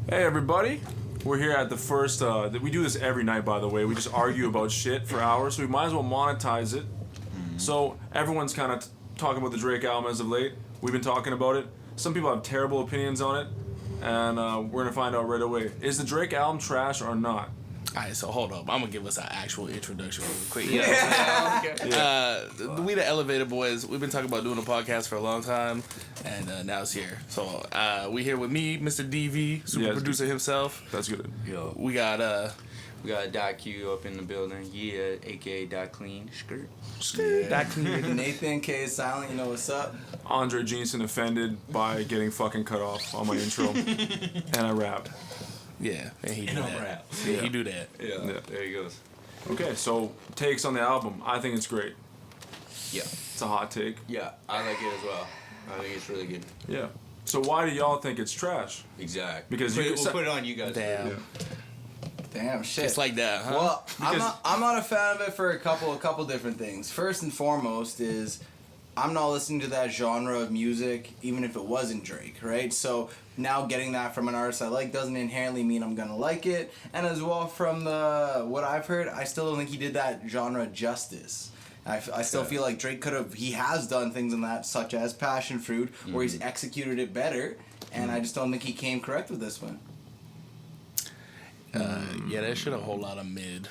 Hey everybody, we're here at the first, we do this every night by the way, we just argue about shit for hours, so we might as well monetize it. So everyone's kind of talking about the Drake album as of late, we've been talking about it, some people have terrible opinions on it, and we're going to find out right away. Is the Drake album trash or not? Alright, so hold up. I'm gonna give us an actual introduction real quick. Okay. We the Elevator Boys. We've been talking about doing a podcast for a long time, and now it's here. So we here with me, Mr. DV, super producer himself. That's good. Yo. We got Doc Q up in the building. Yeah, aka Doc Clean. Skirt. Doc Clean. Nathan K is silent, you know what's up? Andre Jeanson offended by getting fucking cut off on my intro, and I rapped. Yeah, and he do that. Yeah. He do that. Yeah, there he goes. Okay, so takes on the album. I think it's great. Yeah. It's a hot take. Yeah, I like it as well. I think it's really good. Yeah. So why do y'all think it's trash? Exactly. Because we'll put it on you guys. Damn. Yeah. Damn shit. It's like that, huh? Well, Because- I'm not a fan of it for a couple different things. First and foremost is I'm not listening to that genre of music, even if it wasn't Drake, right? So now getting that from an artist I like doesn't inherently mean I'm gonna like it. And as well, from what I've heard, I still don't think he did that genre justice. I still feel like Drake he has done things in that, such as Passion Fruit, where he's executed it better, and I just don't think he came correct with this one. Yeah, that shit a whole lot of mid.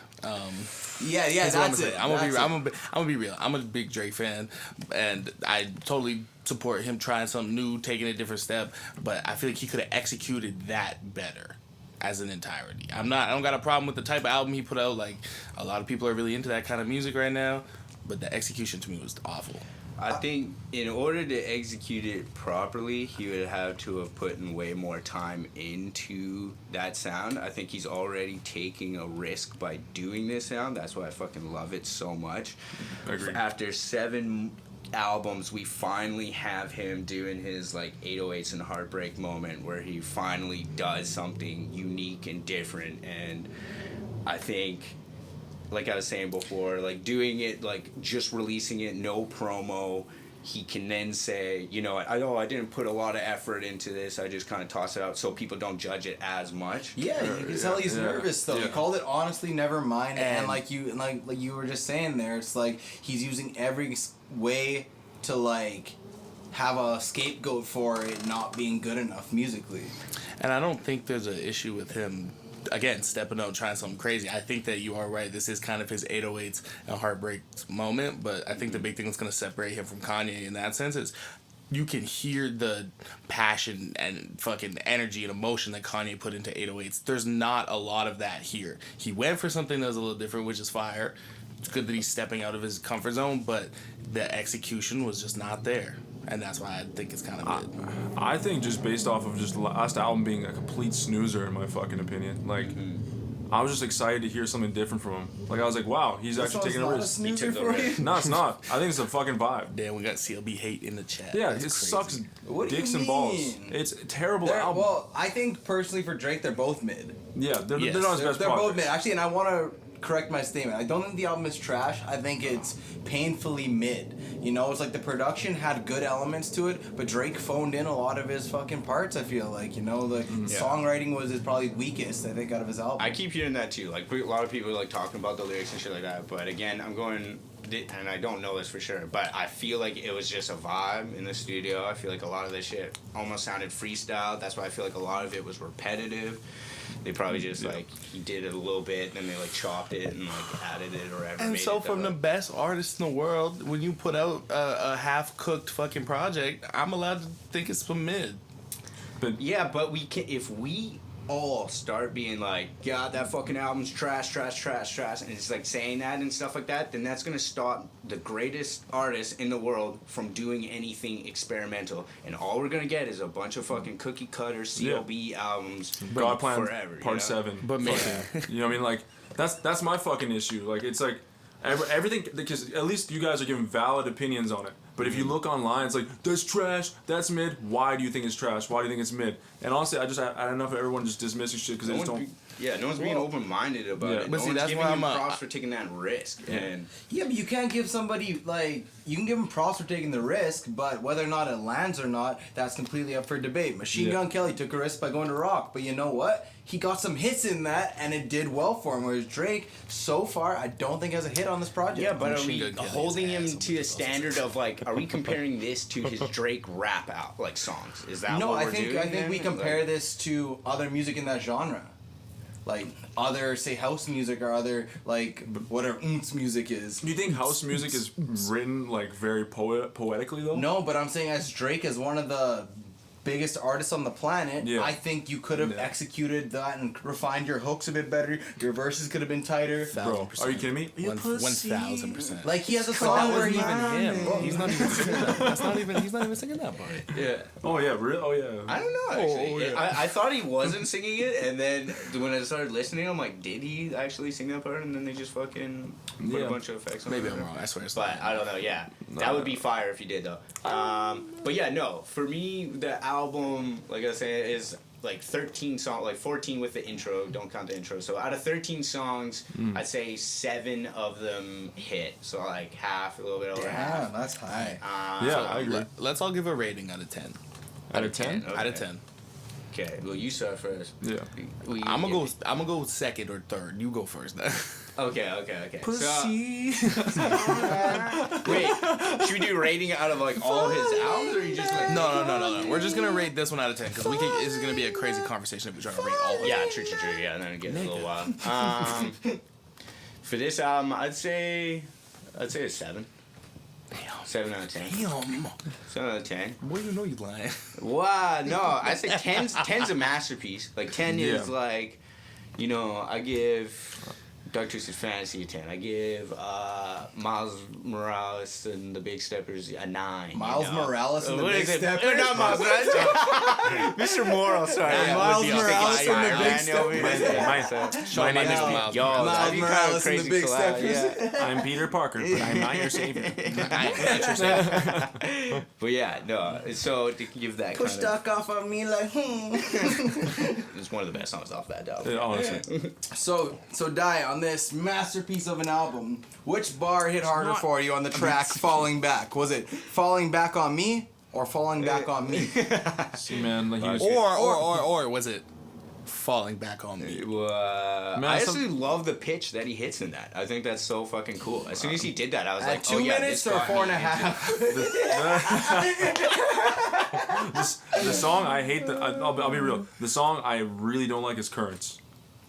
Yeah, That's that's it. I'm gonna be real. I'm a big Drake fan, and I totally support him trying something new, taking a different step. But I feel like he could have executed that better as an entirety. I don't got a problem with the type of album he put out. Like, a lot of people are really into that kind of music right now, but the execution to me was awful. I think in order to execute it properly, he would have to have put in way more time into that sound. I think he's already taking a risk by doing this sound. That's why I fucking love it so much. Agreed. After 7 albums, we finally have him doing his like 808s and Heartbreak moment where he finally does something unique and different. And I think, like I was saying before, like doing it, like just releasing it, no promo, he can then say, you know, I didn't put a lot of effort into this, I just kind of toss it out so people don't judge it as much. Yeah, you can tell he's nervous though. Yeah. He called it honestly Nevermind, and like you were just saying there, it's like he's using every way to like have a scapegoat for it not being good enough musically. And I don't think there's an issue with him, again, stepping up, trying something crazy. I think that you are right. This is kind of his 808s and Heartbreak moment, but I think the big thing that's going to separate him from Kanye in that sense is you can hear the passion and fucking energy and emotion that Kanye put into 808s. There's not a lot of that here. He went for something that was a little different, which is fire. It's good that he's stepping out of his comfort zone, but the execution was just not there. And that's why I think it's kind of good. I think just based off of just the last album being a complete snoozer in my fucking opinion. Like, I was just excited to hear something different from him. Like, I was like, wow, he's actually taking a risk. He took the risk. No, it's not. I think it's a fucking vibe. Damn, we got CLB hate in the chat. Yeah, That's it crazy. sucks What do you dicks and balls. mean? It's a terrible album. Well, I think personally for Drake, they're both mid. Yeah, they're Yes. not his best They're both projects. mid. Actually, and I want to correct my statement. I don't think the album is trash. I think it's painfully mid. You know, it's like the production had good elements to it, but Drake phoned in a lot of his fucking parts, I feel like. You know, the songwriting was his probably weakest, I think, out of his album. I keep hearing that too. Like, a lot of people are like talking about the lyrics and shit like that. But again, I'm going, and I don't know this for sure, but I feel like it was just a vibe in the studio. I feel like a lot of this shit almost sounded freestyle. That's why I feel like a lot of it was repetitive. They probably just like, he did it a little bit, then they like chopped it and like added it or whatever. And so from the best artists in the world, when you put out a half-cooked fucking project, I'm allowed to think it's from mid. But yeah, but we can, if we all start being like, God, that fucking album's trash, and it's like saying that and stuff like that, then that's gonna stop the greatest artists in the world from doing anything experimental, and all we're gonna get is a bunch of fucking cookie cutter CLB albums God Plan forever. Part 7. But man, You know what I mean? Like, that's my fucking issue. Like, it's like everything, because at least you guys are giving valid opinions on it. But if you look online, it's like, that's trash, that's mid. Why do you think it's trash? Why do you think it's mid? And honestly, I don't know if everyone just dismissing shit because they just don't. No one's being open-minded about it. But no see, one's that's giving why him I'm props for taking that risk. And Yeah, but you can't give somebody, like, you can give them props for taking the risk, but whether or not it lands or not, that's completely up for debate. Machine Gun Kelly took a risk by going to rock, but you know what? He got some hits in that, and it did well for him, whereas Drake, so far, I don't think has a hit on this project. yeah, but are Machine we Gun Kelly's holding him ass to will a be standard of, like, are we comparing this to his Drake rap out, like, songs? Is that No, what I we're think doing? I think we then? compare Like, this to other music in that genre. Like other, say, house music or other, like, whatever music is. Do you think house music is written like very poetically though? No, but I'm saying as Drake as one of the biggest artists on the planet, Yeah. I think you could have Yeah. executed that and refined your hooks a bit better. Your verses could have been tighter. Bro, are you kidding me? 1,000%. Like he has a That song where wasn't he even him. He's not even singing that. That's not even. He's not even singing that part. yeah. Oh yeah, really? Oh yeah. I don't know, actually. I thought he wasn't singing it, and then when I started listening, I'm like, did he actually sing that part? And then they just fucking put Yeah. a bunch of effects on Maybe it. I'm wrong. I swear. It's But not. I don't know, yeah. That would be fire if you did, though. But yeah, no. For me, the album, like I said, is like 13 songs, like 14 with the intro. Don't count the intro. So out of 13 songs, I'd say 7 of them hit. So like half, a little bit over Yeah, half. that's high. Yeah, I agree. Let's all give a rating out of 10. Out of 10? Okay. Out of 10. Okay, well, you start first. Yeah. I'm gonna go second or third. You go first. Okay. Pussy. Wait, should we do rating out of like all his albums, or you just like? No. We're just gonna rate this one out of 10 because this is gonna be a crazy conversation if we try to rate all of them. Yeah, true. Yeah, and then it gets a little wild. For this album, I'd say a 7. Damn. 7 out of 10. Damn. 7 out of 10. Boy, you know you lying. Wow, no, I say 10's a masterpiece. Like 10 is Yeah. like, you know, I give Dark Twisted Fantasy a 10. I give Miles Morales and the Big Steppers a 9. Miles Morales and the What Big is it? Steppers? Not Miles Morales. Mr. Morales, sorry. Yeah, Miles would be a Morales big and the fire. Big I know, Steppers. My name is Miles Yo, Morales. that'd be kind Morales of and crazy the Big collab, Steppers. I'm Peter Parker, but I'm not your savior. But yeah, no. So to give that Push kind of, duck off on me like, it's one of the best songs off that album. Yeah, honestly. So Die, on this masterpiece of an album, which bar hit harder for you on the track Falling Back? Was it Falling Back on Me or Falling Back on Me? See, man, like he was. Or was it falling back on me? Man, I actually love the pitch that he hits in that. I think that's so fucking cool. As soon as he did that, I was At like, 2 oh yeah, minutes this or got 4.5? The song I hate. I'll be real. The song I really don't like is Currents.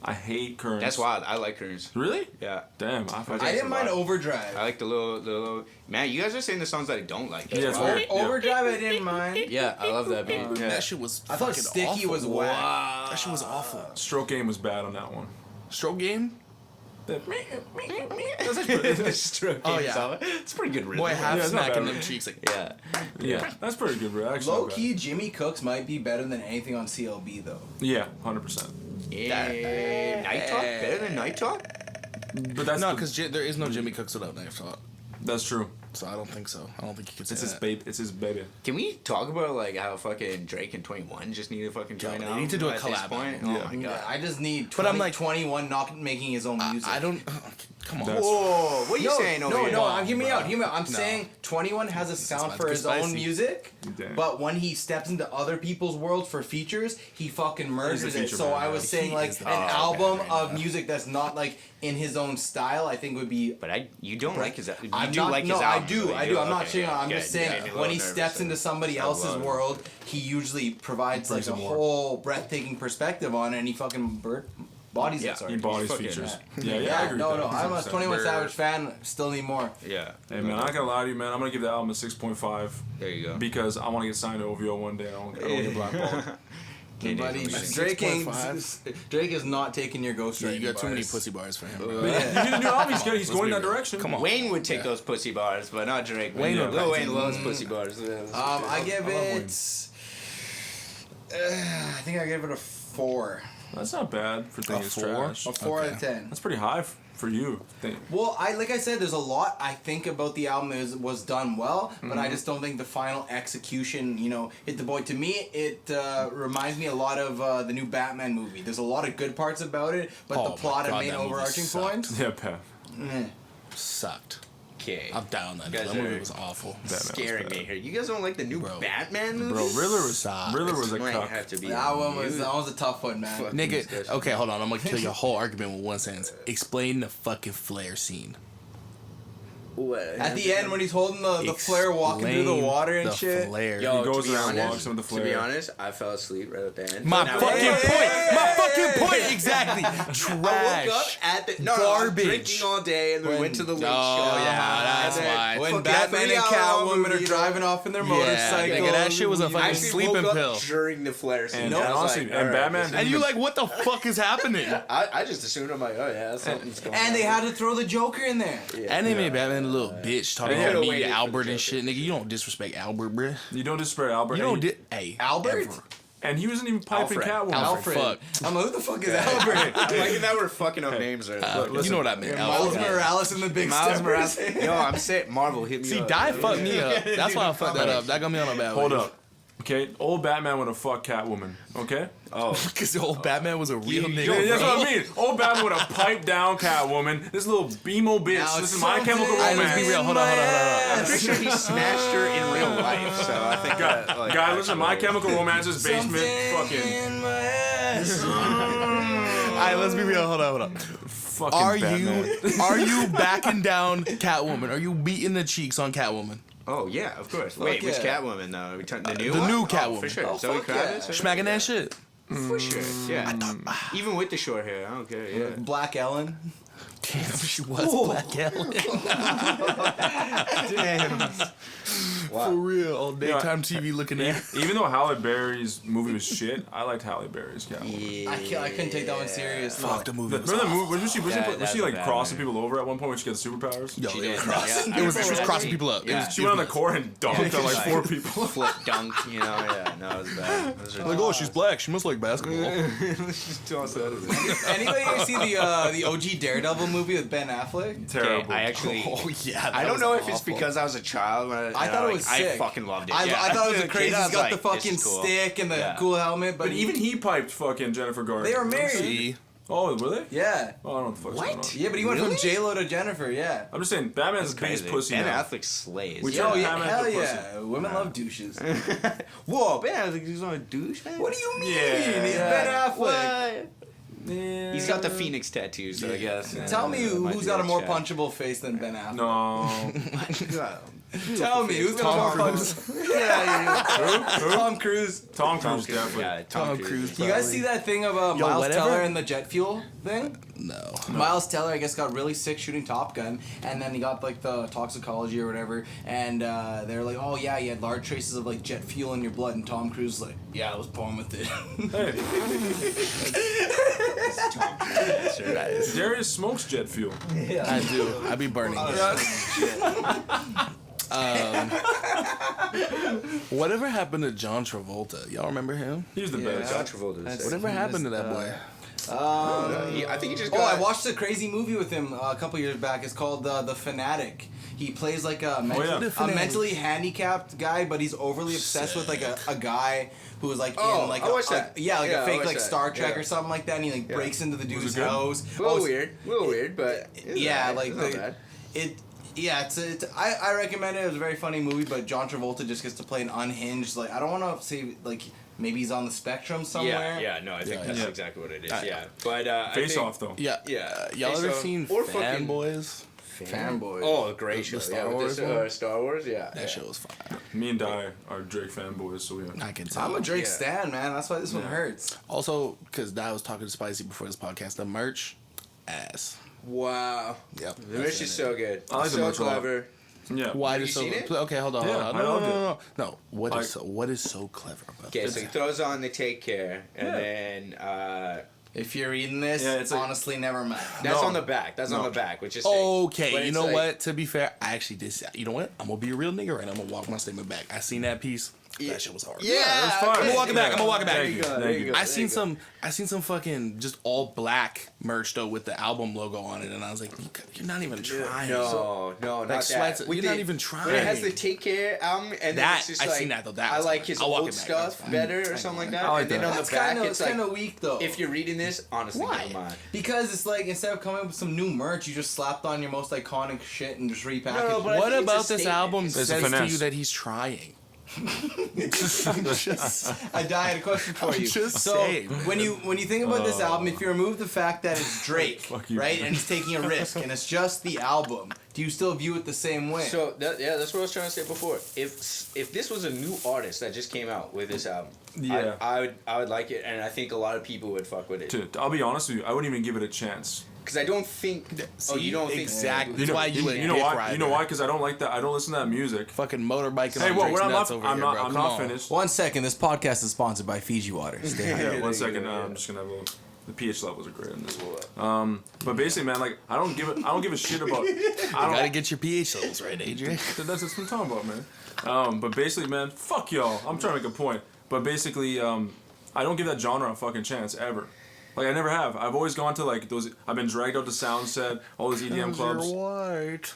I hate Currents. That's wild. I like Currents. Really? Yeah. Damn. I didn't mind Overdrive. I like the little. Man, you guys are saying the songs that I don't like. Yeah, it's wild. weird. Overdrive I didn't mind. Yeah, I love that beat. Yeah. That shit was. I thought fucking Sticky awful. was whack. That shit was awful. Stroke Game was bad on that one. Stroke game. The stroke Oh, game yeah. song. It's a pretty good rhythm. Boy, half Yeah, it's not smacking bad. them cheeks like. Yeah. Yeah, that's pretty good, bro. Actually, Low not bad. key, Jimmy Cooks might be better than anything on CLB though. Yeah, 100%. Yeah. Night Talk? Better than Night Talk? But that's No, the- because there is no Jimmy Cooks without Knife Talk. that's true. So I don't think so. I don't think you could say It's his that. baby. It's his baby. Can we talk about like how fucking Drake and 21 just need to fucking join they out? need to do a at this collab point? album. Oh my god. I just need But I'm like- 21 not making his own music. I don't. Come on. That's- Whoa, what are you saying over here? No, hear me out. I'm saying 21 has a sound that's for his spicy. own music, Damn. but when he steps into other people's world for features, he fucking merges He's a it. feature So man, I was yeah. saying He like is an the- album okay, of music that's not like in his own style, I think would be. But you don't like his. You I'm do not, like no, his I album. do. I'm not Okay, saying. yeah, I'm okay, just saying yeah, I'm a when he little steps nervous. into somebody else's love it. world, he usually provides like brings a him more. whole breathtaking perspective on it, and he fucking bodies Yeah, it. Sorry. He bodies fucking- features. Yeah. Yeah, I agree. No, with no. that. I'm a 21 Bird. Savage fan. Still need more. Yeah. Hey man, I'm not gonna lie to you, man. I'm gonna give the album a 6.5 There you go. because I want to get signed to OVO one day. I don't want to get blackballed. Buddy, Canadian. Drake ain't. 6.5. Drake is not taking your ghost. Yeah, you got too many pussy bars for him. Bro. You get a new album. He's Let's going be that real. direction. Come on. Wayne would take those pussy bars, but not Drake. Wayne would Lil probably Wayne take- loves pussy bars. I give I love it. I think I give it a 4. That's not bad for thinking it's 4? trash. A 4 out of 10. That's pretty high for you. Well, like I said, there's a lot I think about the album was done well, but I just don't think the final execution, hit the boy. To me, it reminds me a lot of the new Batman movie. There's a lot of good parts about it, but the plot and main that movie overarching sucked. points. Yeah, Pep. Sucked. Okay. I'm down that. You guys That movie are was awful. scaring me here. You guys don't like the new Batman movie? Bro, Riddler was Sucks. a Might cuck. have to be That one was a tough one, man. Fuck. Nigga, Discussion. okay, hold on. I'm gonna kill your whole argument with one sentence. Explain the fucking flare scene. What? At the end, when he's holding the flare, walking through the water and the shit. Flare. Yo, He goes to be around and honest, walks with the to be flare. honest, I fell asleep right at the end. My And I fucking woke up- point. My fucking point. Exactly. Trash. I woke up at the I was Garbage. drinking all day, and we went to the lake show. Oh, yeah, that's And then why. When fucking Batman and 3-hour Catwoman are movie, driving off in their Yeah, motorcycle. nigga, that shit was a I fucking actually sleeping woke pill. up during the flare scene. And I was honestly, like, and all right, Batman this is- And you like, what the fuck is happening? I just assumed, I'm like, oh yeah, something's going on. And they had to throw the Joker in there. Yeah. And they made Batman a little bitch talking They about could've me, waited for the Albert, and Joker. shit. Nigga, you don't disrespect Albert, bruh. You don't disrespect Albert. You and don't he- hey, Albert? ever. And he wasn't even piping Alfred. Catwoman. Alfred. Fuck. I'm like, who the fuck is Albert? I'm liking that we're fucking up names right now. You know what I meant. Miles Alfred. Morales and the Big Miles Steppers. Morales. Yo, I'm sick. Marvel, hit me See, up. Die fucked me up. That's why I fucked that up. That got me on a bad Hold way. up. Okay, old Batman would have fucked Catwoman. Okay? Oh, Because the old Batman was a real You- nigga. Yeah, that's bro. what I mean. Old Batman would have piped down Catwoman. This little BMO bitch. Now This is it's My Chemical something- Alright, let's be Romance. real. Hold on. I'm pretty sure he smashed her in real life. So I think that, like, Guy, listen, My actually- Chemical Romance's basement. Fucking Alright, let's be real. Hold on. fucking Are Batman. are you backing down Catwoman? Are you beating the cheeks on Catwoman? Oh yeah, of course. Wait, which yeah. Catwoman though? Are we talking the new the one? new Oh, Catwoman. for sure. Oh, Zoe fuck Kravitz. yeah. Smacking that shit. For sure. Yeah. Even with the short hair, I don't care. Yeah. Black Ellen. Damn, she was Black Ellen. Damn. For real. On daytime TV looking at. Even though Halle Berry's movie was shit, I liked Halle Berry's Catwoman. Yeah. I couldn't take that one serious. Fuck the movie. Remember that movie? Was she that's a like bad crossing movie. people over at one point when she got the superpowers? Yo, She it did. was crossing. Yeah. It was, she was crossing people up. It Yeah. was, She went on the court and dunked on like 4 people. Flip dunk, you know? Yeah. No, it was bad. It was like, oh, she's black. She must like basketball. Anybody see the OG Daredevil movie with Ben Affleck? Terrible. I actually. Oh, yeah. I don't know if it's because I was a child. When I thought it was I sick. fucking loved it. I thought it was crazy. I He's was got like, the this fucking is cool. stick and the Yeah. cool helmet, But even he piped fucking Jennifer Garner. they were married. See? Oh, were they? Yeah. Oh, I don't know what the fuck's going on. Yeah, but he went Really? from J Lo to Jennifer. Yeah. I'm just saying, Batman's the biggest pussy Ben now. Affleck slays. Which- Oh Yeah, yeah, Batman's hell the yeah. Women love douches. Whoa, Ben Affleck is on a douche, man. What do you mean? Yeah. He's Yeah. Ben Affleck. What? Yeah. He's got the Phoenix tattoo, so I guess. Tell me might who's be got a that more chat. punchable face than Ben Affleck. No. Tell me who's got a more punchable. Who? Tom Cruise. Tom Cruise, definitely. Yeah, Tom Cruise. You guys see that thing of Yo, Miles whatever. Teller and the jet fuel thing? No. Miles Teller, I guess, got really sick shooting Top Gun, and then he got like the toxicology or whatever, and they're like, "Oh yeah, you had large traces of like jet fuel in your blood," and Tom Cruise was like, "Yeah, I was born with it." Hey, Darius smokes jet fuel. I do. I be burning it. Whatever happened to John Travolta? Y'all remember him? He's the best. John Travolta. is sick. Whatever happened to that boy? I think he just Oh, got. I watched a crazy movie with him a couple years back. It's called The Fanatic. He plays like a, yeah. a mentally handicapped guy, but he's overly obsessed with like a guy who's like in like I watched that. a Yeah, fake I watched like that. Star Trek Yeah. or something like that, and he like breaks into the dude's it good? house. A little weird, but it's Yeah, alright. like It's not the, bad. it. Yeah, it's I recommend it. It was a very funny movie, but John Travolta just gets to play an unhinged. Like I don't want to say like maybe he's on the spectrum somewhere. Yeah, no, I think Yeah, that's yeah. exactly what it is. Yeah, but Face I think, off though. Yeah. Yeah. Y'all Face ever Off seen or fucking- Fanboys? Fanboy. Oh, great show. The Star yeah, Wars with one? this, Star Wars, yeah. That show was fire. Me and Di are Drake fanboys, so we. I can tell. I'm a Drake Yeah. stan, man. That's why this one hurts. Also, because I was talking to Spicy before this podcast, the merch, ass. Wow. Yep. The merch is so good. I like the so merch a lot. clever. Yeah. Why Have is you so? seen it? Okay, hold on. Yeah, hold on. I No, loved no, it. no, no, no. What Like- is what is so clever about Okay, this? so he throws on the take care, and then If you're reading this, Yeah, it's like- honestly, never mind. that's No. on the back. That's on No. the back, which is sick. Okay, But you it's know like- what? To be fair, I actually did. You know what? I'm gonna be a real nigga, right? I'm gonna walk my statement back. I seen that piece. That shit was hard. Yeah, that's fine. I'm gonna walk it back. I'm gonna walk it back. Thank you. Thank you. I seen some fucking just all black merch though with the album logo on it, and I was like, you're not even trying. No, not Like sweats, that. you're not even trying. When it has the Take Care album, and then That- it's just I like, seen that, though. That I was like fine. his I'll walk old it back. stuff That's better or something like that. I like And then that. on the That's back, kind of it's like, weak though. if you're reading this, honestly, Why? never mind. Because it's like instead of coming up with some new merch, you just slapped on your most iconic shit and just repackaged. No, but I What think it's a about this statement. album It's a says to finesse. you that he's trying? I had a question for I'm you. just so saying. when you think about this album, if you remove the fact that it's Drake, Fuck you. right, and he's taking a risk, and it's just the album, do you still view it the same way? So that's what I was trying to say before. If this was a new artist that just came out with this album, Yeah. I would like it, and I think a lot of people would fuck with it. I'll be honest with you, I wouldn't even give it a chance. Because I don't think. You don't think exactly? You That's know, why you know dick why? rider. You know why? Because I don't like that. I don't listen to that music. Fucking motorbiking. Hey, on whoa, Drake's when I'm nuts not, over I'm here, not, bro. I'm Come not on. finished. 1 second, this podcast is sponsored by Fiji Water. Stay hydrated. Yeah, 1 second. I'm just gonna have the pH levels are great in this. But basically, man, like I don't give a shit about. You gotta get your pH levels right, Adrian. That's what I'm talking about, man. But basically, man, fuck y'all. I'm trying to make a point. But basically, I don't give that genre a fucking chance ever. Like I never have. I've always gone to like those. I've been dragged out to Soundset, all those EDM clubs. white.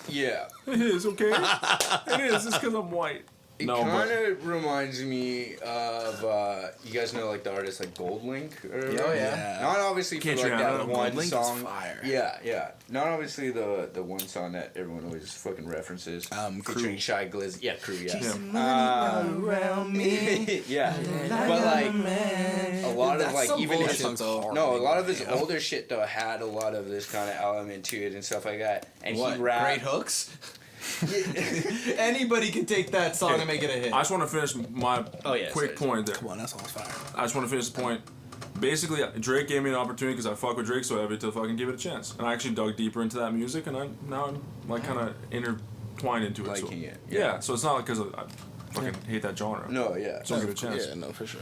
Yeah. It is okay. It is. It's because I'm white. It No, kind but of reminds me of you guys know like the artist like Goldlink. Oh, yeah. Not obviously for Can't like you that have one Goldlink is song. fire. Yeah. Not obviously the one song that everyone always fucking references. Crew. Featuring Shy Glizz. Yeah, Crew. Yeah. Around me. Yeah. But like a lot of That's like some even his bullshit, though. no, a lot of his older shit though had a lot of this kind of element to it and stuff like that. And What? he rapped. Great hooks? Anybody can take that song and make it a hit. I just want to finish my quick point there. Come on, that song's fire. I just want to finish the point. Basically, Drake gave me an opportunity because I fuck with Drake so heavy to fucking give it a chance. And I actually dug deeper into that music, and now I'm like kind of intertwined into it. Liking so. it, Yeah. So it's not like because I fucking hate that genre. No, yeah. So give it a chance. Yeah, no, for sure.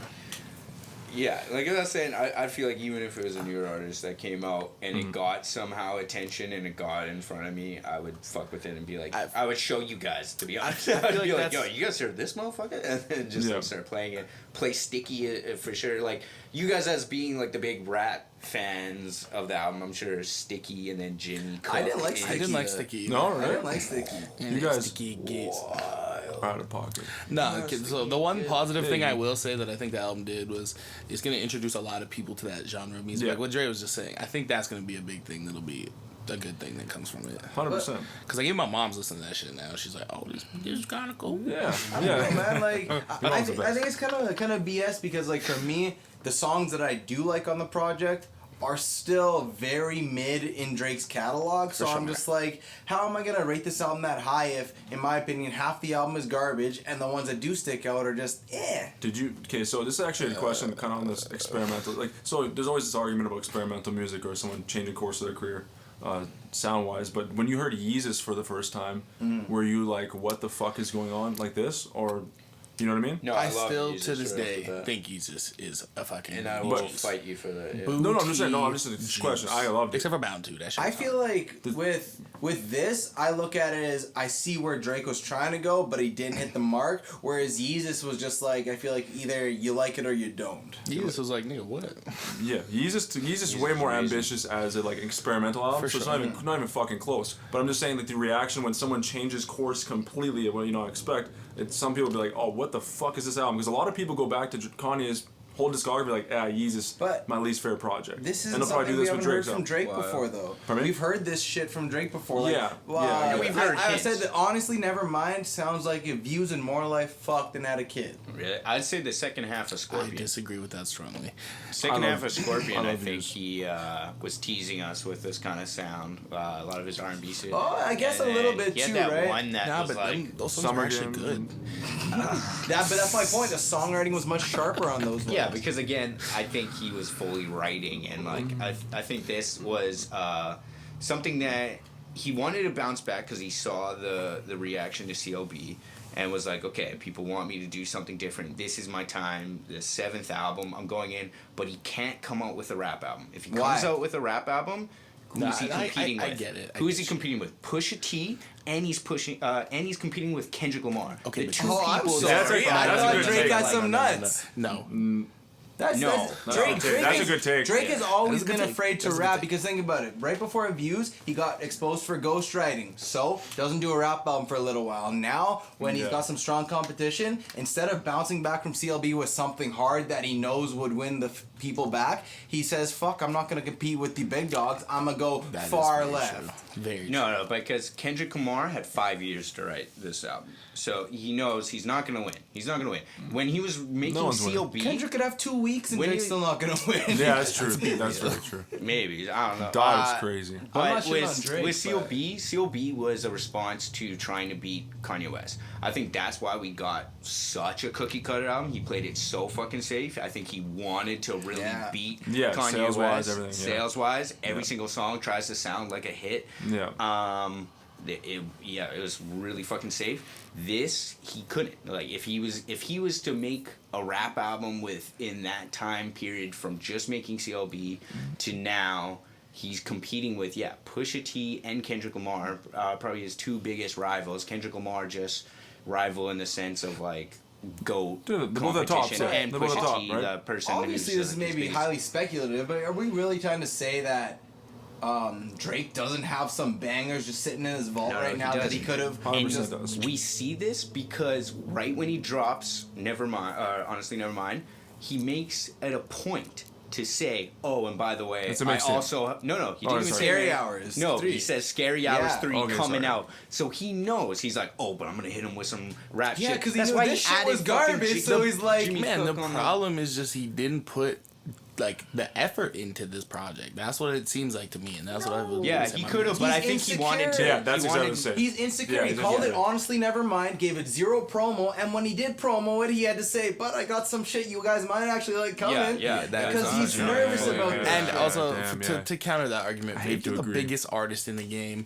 Yeah, like I was saying, I feel like even if it was a newer artist that came out and it got somehow attention and it got in front of me, I would fuck with it and be like, I would show you guys, to be honest. I feel I'd be like like, yo, that's- you guys heard this motherfucker? And then just like start playing it. Play Sticky for sure. Like, you guys as being like the big rap fans of the album, I'm sure Sticky and then Jimmy Cook. I didn't like I Sticky. didn't like Sticky. No, I right? didn't like Sticky. You guys Sticky gets. are out of pocket. No, so the one positive thing I will say that I think the album did was it's going to introduce a lot of people to that genre of music. Yeah. Like what Dre was just saying. I think that's going to be a big thing that'll be a good thing that comes from it. 100%. Because like even my mom's listening to that shit now. She's like, oh, this is kind of cool. Yeah. I don't know, Yeah. man. Like, I Belong's the think best. it's kind of BS because, like, for me, the songs that I do like on the project are still very mid in Drake's catalog. So I'm just like, how am I gonna rate this album that high if, in my opinion, half the album is garbage and the ones that do stick out are just Did you? Okay, so this is actually a question kind of on this experimental. Like, so there's always this argument about experimental music or someone changing course of their career, sound wise. But when you heard Yeezus for the first time, were you like, "What the fuck is going on?" Like this, or you know what I mean? No, I love still Jesus to this for day that. think Jesus is a fucking. And I will fight you for that. Yeah. Boo- No, I'm just saying. No, I'm just Juice. a question. I loved it. Except for Bound 2. That shit. I feel like with this, I look at it as I see where Drake was trying to go, but he didn't hit the mark. Whereas Yeezus was just like, I feel like either you like it or you don't. Jesus was like, nigga, what? Yeah, Yeezus is way more ambitious as a like experimental album. For so it's sure. not even fucking close. But I'm just saying that the reaction when someone changes course completely of what you not expect, some people be like, "Oh, what the fuck is this album?" Because a lot of people go back to Kanye's whole discography like, Yeezus, But my least favorite project. This and isn't they'll probably something do we this haven't with heard Drake's from album. Drake before, though. Pardon me? We've heard this shit from Drake before. Like, Yeah, well, yeah. We've heard I hints. said that honestly, Nevermind sounds like it views in more life fucked than had a kid. Really? I'd say the second half of I Scorpion. disagree with that strongly. Second I half love- of Scorpion, I I love think Views. he was teasing us with this kind of sound. A lot of his R&B shit. Oh, I guess And a little then bit he had too, that right? one that Nah, was but like, those songs Summer were actually Jam good. and- But that's my point. The songwriting was much sharper on those ones. yeah, because again, I think he was fully writing, and like I think this was something that he wanted to bounce back because he saw the reaction to CLB. And was like, okay, people want me to do something different. This is my time. The 7th album, I'm going in. But he can't come out with a rap album. If he comes Why? out with a rap album, Who's he I competing with? I get it. Who is he competing with? Pusha T, and he's competing with Kendrick Lamar. Okay, the but two Oh, I'm people. sorry. That's a- I that's a thought good Drake take. got some nuts. No. That's No, that's Drake. a good take. Drake That's a is- good take. Drake has always That's a good been take. afraid to That's a good rap take. because think about it. Right before Views, he got exposed for ghostwriting, so doesn't do a rap album for a little while. Now, when he's Yeah. got some strong competition, instead of bouncing back from CLB with something hard that he knows would win the people back, he says, "Fuck, I'm not gonna compete with the big dogs. I'm gonna go That is far very left." true. Very true. No, because Kendrick Lamar had 5 years to write this album, so he knows he's not gonna win. He's not gonna win. When he was making one's winning. CLB, Kendrick could have 2 weeks and When Drake's he- still not gonna win. Yeah, that's true. That's very true. maybe I don't know. Dog is crazy. I'm But not shitting on Drake, with CLB was a response to trying to beat Kanye West. I think that's why we got such a cookie cutter album. He played it so fucking safe. I think he wanted to really Yeah. beat Yeah, Kanye sales-wise, West. everything, yeah. Sales-wise, every Yeah. single song tries to sound like a hit. Yeah. It was really fucking safe. This he couldn't. Like if he was to make a rap album within that time period from just making CLB to now, he's competing with Pusha T and Kendrick Lamar, probably his two biggest rivals. Kendrick Lamar just rival in the sense of like GOAT Dude, they're both at top, competition, yeah. and They're both at Pusha top, T, right? the person Obviously, who's this is his maybe biggest- highly speculative, but are we really trying to say that Drake doesn't have some bangers just sitting in his vault No, right he now that he doesn't. could have? 100% does. We see this because right when he drops Nevermind, he makes it a point to say, "Oh, and by the way, It's a I mixtape. also no, he Oh, didn't even sorry. say Scary Hours No, 3. he says Scary Hours Yeah. 3 Okay, coming sorry. out." So he knows. He's like, "Oh, but I'm gonna hit him with some rap Yeah, shit." 'cause he That's knew why this he shit added was fucking garbage, so he's like, Jimmy Man, the Cook on problem is just he didn't put like the effort into this project. That's what it seems like to me, and that's what I believe. Yeah, he could have, but He's I think he insecure. wanted to. Yeah, that's he exactly wanted, what I said. He's insecure. Yeah, he he's called it insecure. honestly Nevermind, gave it 0 promo, and when he did promo it, he had to say, "But I got some shit you guys might actually like coming." Yeah, that because is he's honest. nervous Yeah, about yeah, that. And Yeah, also, damn, to, yeah. to counter that argument, I hate if to you're the agree. biggest artist in the game,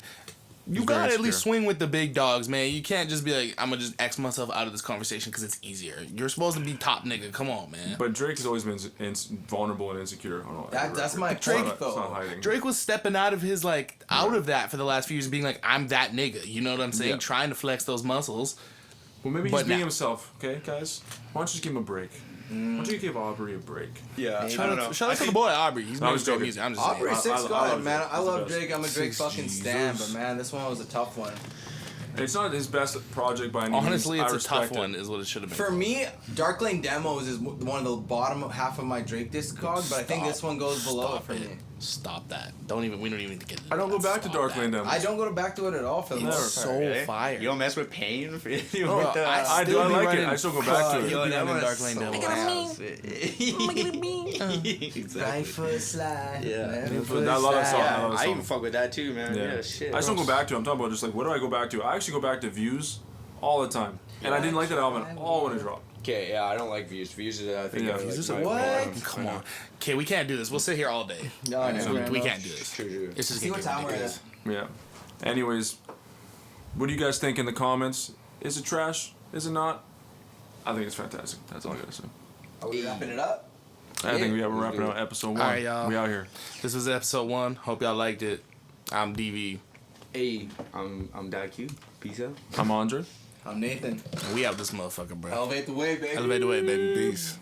you He's gotta very at least insecure. swing with the big dogs, man. You can't just be like, I'm gonna just X myself out of this conversation because it's easier. You're supposed to be top nigga. Come on, man. But Drake has always been vulnerable and insecure. On all That's my It's not- point, it's not though. hiding. Drake was stepping out of his out of that for the last few years, being like, I'm that nigga. You know what I'm saying? Yeah. Trying to flex those muscles. Well, maybe he's But being now- himself. Okay, guys. Why don't you just give him a break? Why don't you give Aubrey a break? Yeah, I Shout don't know. out to the boy Aubrey. He's No, I making was great joking. music. I'm just Aubrey I- saying. I 6 love God, man. Drake. I He's the love best. Drake. I'm a Drake fucking stan, but man, this one was a tough one. It's not his best project by any means. Honestly, I it's a tough respect it. one, is what it should have been. For me, Dark Lane Demos is one of the bottom half of my Drake discog, but I think this one goes below it for me. Stop that. We don't even get into I don't go that. back to Stop Dark that. Lane Demos. I don't go back to it at all for the It's most so part. Really? fire. You don't mess with Pain? No, With the- I do. still I be like it. running- I still go back to it. Yo, that was Dark Lane so Demos. Right foot slide. Yeah. left I foot love that song. slide. I love that I song. even fuck with that too, man. Yeah, shit. I just don't go back to it. I'm talking about just like, what do I go back to? I actually go back to Views all the time. And I didn't like that album at all when it dropped. Okay, yeah, I don't like Views. Views is, I think, Yeah, are, Views like, is my what? bottom. Come on. Okay, we can't do this. We'll sit here all day. No, I So never We know. can't do this. True. It's just See gonna what get time we're ridiculous. at. Yeah. Anyways, what do you guys think in the comments? Is it trash? Is it not? I think it's fantastic. That's all I gotta say. Are we wrapping it up? I think we're let's wrapping do up it. episode 1. All right, y'all. We out here. This was episode 1. Hope y'all liked it. I'm DV. Hey, I'm Q. Peace out. I'm Andre. I'm Nathan. We out this motherfucker, bro. Elevate the way, baby. Elevate the way, baby. Peace.